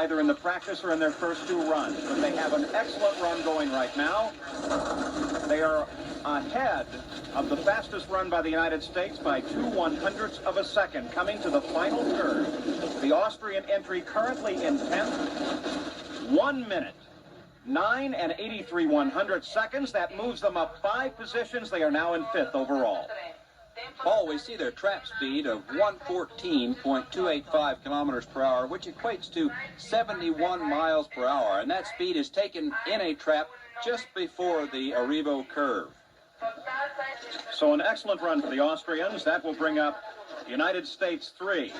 either in the practice or in their first two runs, but they have an excellent run going right now. They are ahead of the fastest run by the United States by 2/100ths of a second, coming to the final curve. The Austrian entry currently in 10th, 1 minute, 9 and 83/100 seconds. That moves them up 5 positions. They are now in 5th overall. Paul, we see their trap speed of 114.285 kilometers per hour, which equates to 71 miles per hour, and that speed is taken in a trap just before the arrivo curve. So an excellent run for the Austrians. That will bring up United States 3.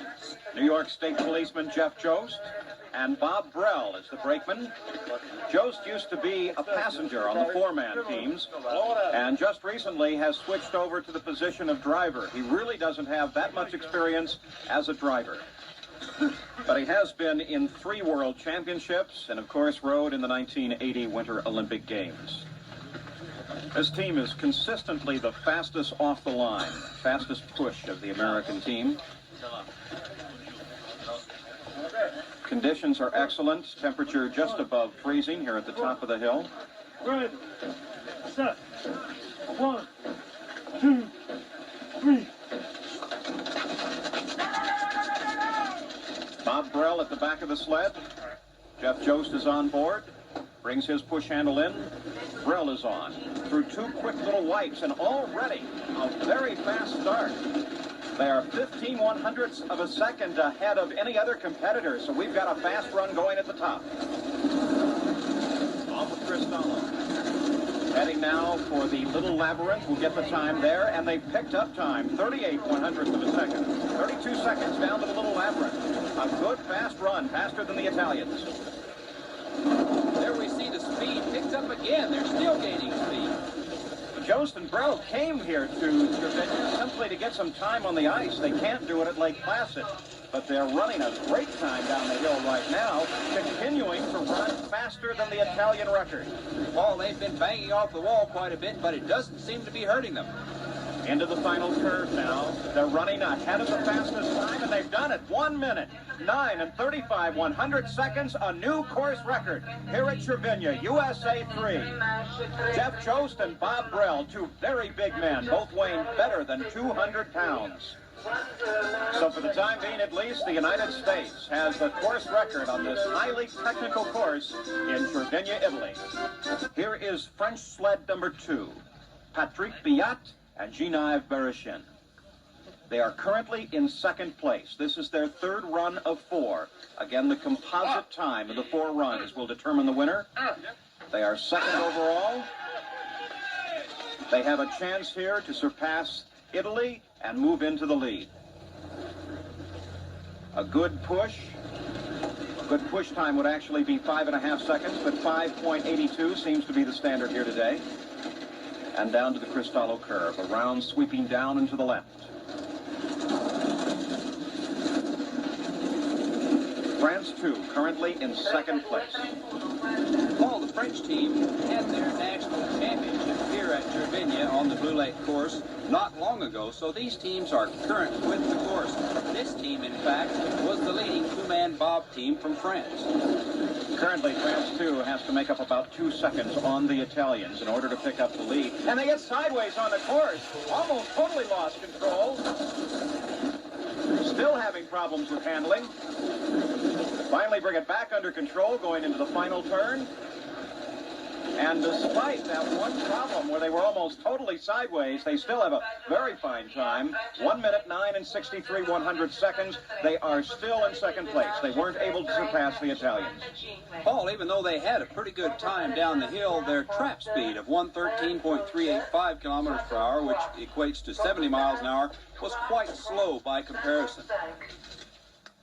New York State Policeman Jeff Jost and Bob Brell is the brakeman. Jost used to be a passenger on the 4-man teams and just recently has switched over to the position of driver. He really doesn't have that much experience as a driver, but he has been in 3 world championships and of course rode in the 1980 Winter Olympic Games. This team is consistently the fastest off the line, fastest push of the American team. Conditions are excellent. Temperature just above freezing here at the top of the hill. Ready, set, 1, 2, 3. Bob Brell at the back of the sled. Jeff Jost is on board. Brings his push handle in. Brell is on. Through 2 quick little wipes and already a very fast start. They are 15/100ths of a second ahead of any other competitor, so we've got a fast run going at the top. Off with Cristallo. Heading now for the Little Labyrinth. We'll get the time there, and they picked up time, 38/100ths of a second. 32 seconds down to the Little Labyrinth. A good fast run, faster than the Italians. There we see the speed picked up again. They're still gaining speed. Jost and Brell came here to Cervina simply to get some time on the ice. They can't do it at Lake Placid, but they're running a great time down the hill right now, continuing to run faster than the Italian record. Paul, they've been banging off the wall quite a bit, but it doesn't seem to be hurting them. Into the final curve now. They're running ahead of the fastest time, and they've done it. 1 minute, 9 and 35/100 seconds, a new course record here at Cervina, USA 3. Jeff Jost and Bob Brell, 2 very big men, both weighing better than 200 pounds. So for the time being, at least, the United States has the course record on this highly technical course in Cervina, Italy. Here is French sled number 2, Patrick Biat and Genevieve Berichin. They are currently in 2nd place. This is their 3rd run of 4. Again, the composite time of the 4 runs will determine the winner. They are 2nd overall. They have a chance here to surpass Italy and move into the lead. A good push. A good push time would actually be 5.5 seconds, but 5.82 seems to be the standard here today. And down to the Cristallo curve, around sweeping down and to the left. France, too, currently in 2nd place. Paul, the French team had their national championship here at Cervina on the Blue Lake course not long ago, so these teams are current with the course. This team, in fact, was the leading 2-man bob team from France. Currently, France, too, has to make up about 2 seconds on the Italians in order to pick up the lead. And they get sideways on the course. Almost totally lost control. Still having problems with handling. Finally bring it back under control going into the final turn. And despite that one problem where they were almost totally sideways, they still have a very fine time. 1 minute, 9 and 63/100 seconds. They are still in 2nd place. They weren't able to surpass the Italians. Paul, even though they had a pretty good time down the hill, their trap speed of 113.385 kilometers per hour, which equates to 70 miles an hour, was quite slow by comparison.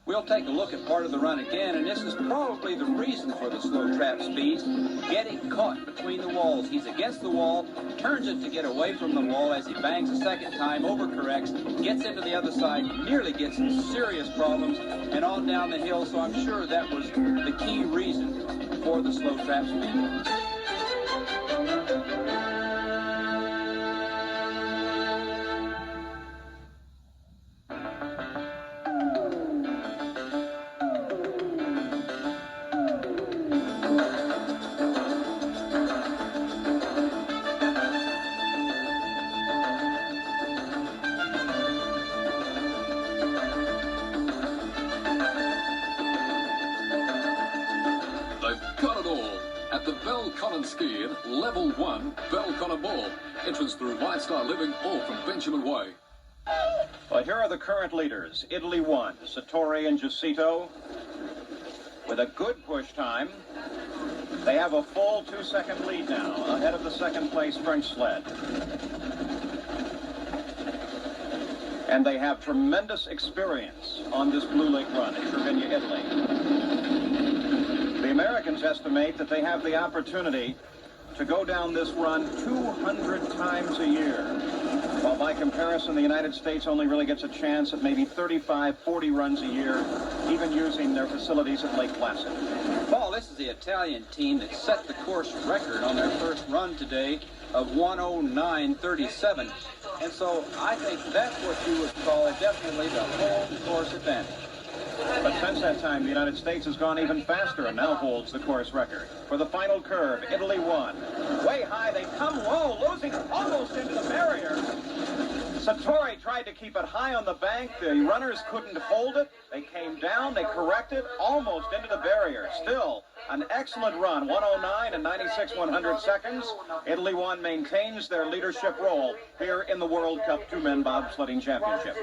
We'll take a look at part of the run again, and this is probably the reason for the slow trap speeds, getting caught between the walls. He's against the wall, turns it to get away from the wall as he bangs a 2nd time, overcorrects, gets into the other side, nearly gets in serious problems, and on down the hill, so I'm sure that was the key reason for the slow trap speed. Talent Skiing, Level 1, Belconnor Ball. Entrance through White Star Living or from Benjamin Way. Well, here are the current leaders. Italy won. Sartore and Giussito with a good push time. They have a full 2-second lead now, ahead of the second place French sled. And they have tremendous experience on this Blue Lake run in Cervina, Italy. The Americans estimate that they have the opportunity to go down this run 200 times a year, while by comparison the United States only really gets a chance at maybe 35, 40 runs a year, even using their facilities at Lake Placid. Paul, this is the Italian team that set the course record on their first run today of 109.37. And so I think that's what you would call definitely the home course advantage. But since that time, the United States has gone even faster and now holds the course record. For the final curve, Italy won. Way high, they come low, losing almost into the barrier. Sartore tried to keep it high on the bank. The runners couldn't hold it. They came down, they corrected, almost into the barrier. Still, an excellent run, 109 and 96 seconds. Italy 1 maintains their leadership role here in the World Cup Two-Men Bobsledding Championship.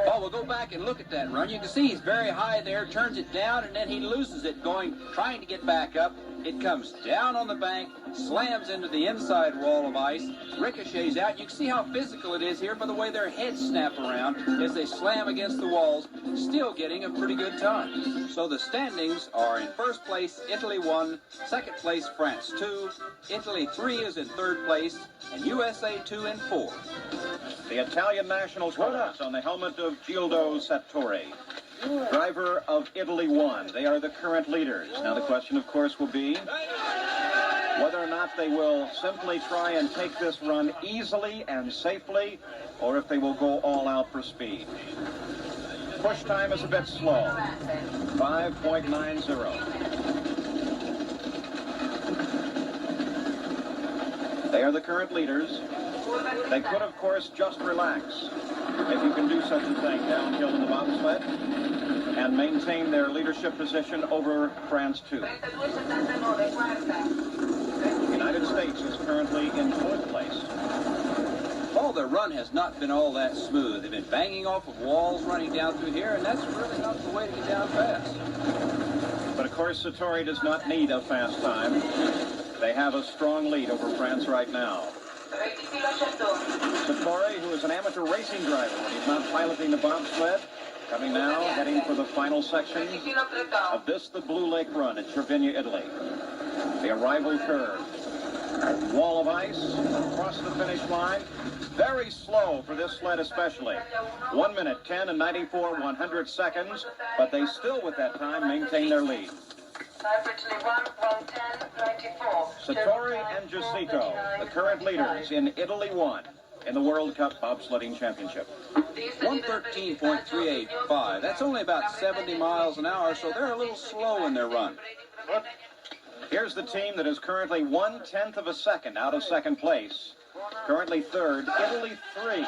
Paul, we'll go back and look at that run. You can see he's very high there, turns it down, and then he loses it trying to get back up. It comes down on the bank, slams into the inside wall of ice, ricochets out. You can see how physical it is here by the way their heads snap around as they slam against the walls, still getting a pretty good time. So the standings are in first place, Italy 1, second place, France 2, Italy 3 is in third place, and USA 2 and 4. The Italian national colors on the helmet of Gildo Sartore, driver of Italy 1. They are the current leaders. Now the question, of course, will be whether or not they will simply try and take this run easily and safely, or if they will go all out for speed. Push time is a bit slow, 5.90. They are the current leaders. They could, of course, just relax, if you can do such a thing, downhill in the bobsled, and maintain their leadership position over France 2. The United States is currently in fourth place. Oh, the run has not been all that smooth. They've been banging off of walls running down through here, and that's really not the way to get down fast. But, of course, Sartore does not need a fast time. They have a strong lead over France right now. Sartore, who is an amateur racing driver when he's not piloting the bobsled, coming now, heading for the final section of this, the Blue Lake Run at Cervina, Italy. The arrival curve. Wall of ice across the finish line. Very slow for this sled especially. 1 minute, 10 and 94 seconds, but they still, with that time, maintain their lead. Sartore and Giussito, the current leaders in Italy 1 in the World Cup Bobsledding Championship. 113.385. That's only about 70 miles an hour, so they're a little slow in their run. Here's the team that is currently 1/10 of a second out of second place. Currently third, Italy 3,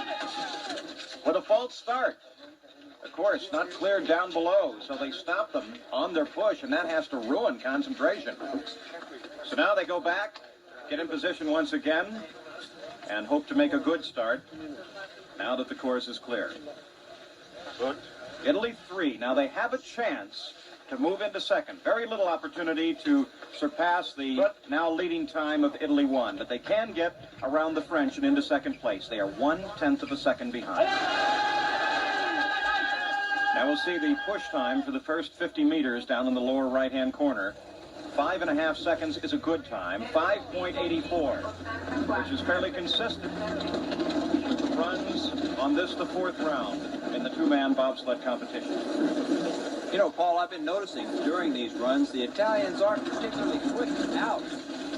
with a false start. Of course, not cleared down below, so they stop them on their push, and that has to ruin concentration. So now they go back, get in position once again, and hope to make a good start now that the course is clear. Italy 3, now they have a chance to move into second. Very little opportunity to surpass the now leading time of Italy 1, but they can get around the French and into second place. They are 1/10 of a second behind. Now we'll see the push time for the first 50 meters down in the lower right-hand corner. 5.5 seconds is a good time. 5.84, which is fairly consistent. Runs on this, the fourth round in the two-man bobsled competition. You know, Paul, I've been noticing during these runs, the Italians aren't particularly quick out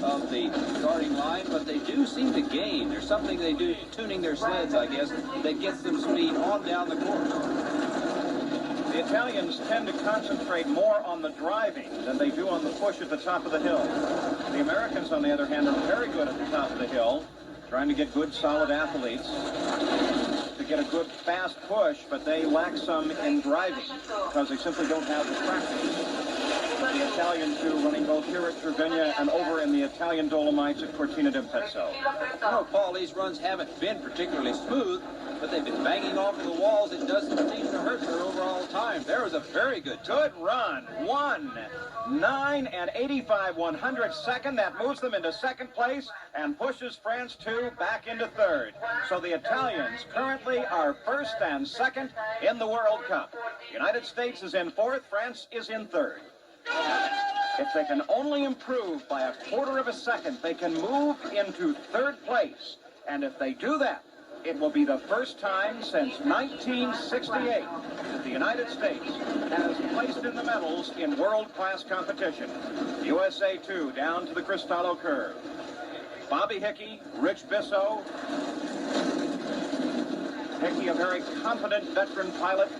of the starting line, but they do seem to gain. There's something they do, tuning their sleds, I guess, that gets them speed on down the course. The Italians tend to concentrate more on the driving than they do on the push at the top of the hill. The Americans, on the other hand, are very good at the top of the hill, trying to get good, solid athletes to get a good, fast push, but they lack some in driving because they simply don't have the practice. The Italian two running both here at Cervina and over in the Italian Dolomites at Cortina d'Ampezzo. No, Paul, these runs haven't been particularly smooth, but they've been banging off of the walls. It doesn't seem to hurt their overall time. There was a very good time. Good run. 1:09 and 85/100. That moves them into second place and pushes France 2 back into third. So the Italians currently are first and second in the World Cup. The United States is in fourth. France is in third. If they can only improve by a quarter of a second, they can move into third place. And if they do that, it will be the first time since 1968 that the United States has placed in the medals in world-class competition. USA 2 down to the Cristallo curve. Bobby Hickey, Rich Bissell. Hickey, a very competent veteran pilot.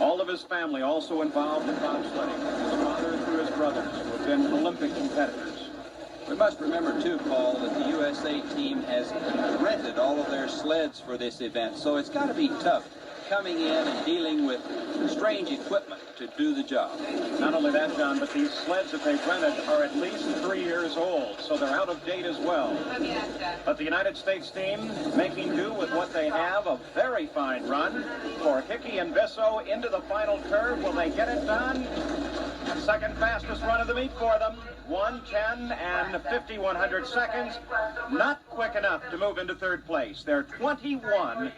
All of his family also involved in bobsledding. His father through his brothers who have been Olympic competitors. We must remember, too, Paul, that the USA team has rented all of their sleds for this event, so it's got to be tough coming in and dealing with strange equipment to do the job. Not only that, John, but these sleds that they've rented are at least 3 years old, so they're out of date as well. But the United States team making do with what they have, a very fine run for Hickey and Bissell into the final curve. Will they get it done? Second fastest run of the meet for them. 1:10 and 50/100. Not quick enough to move into third place. They're 21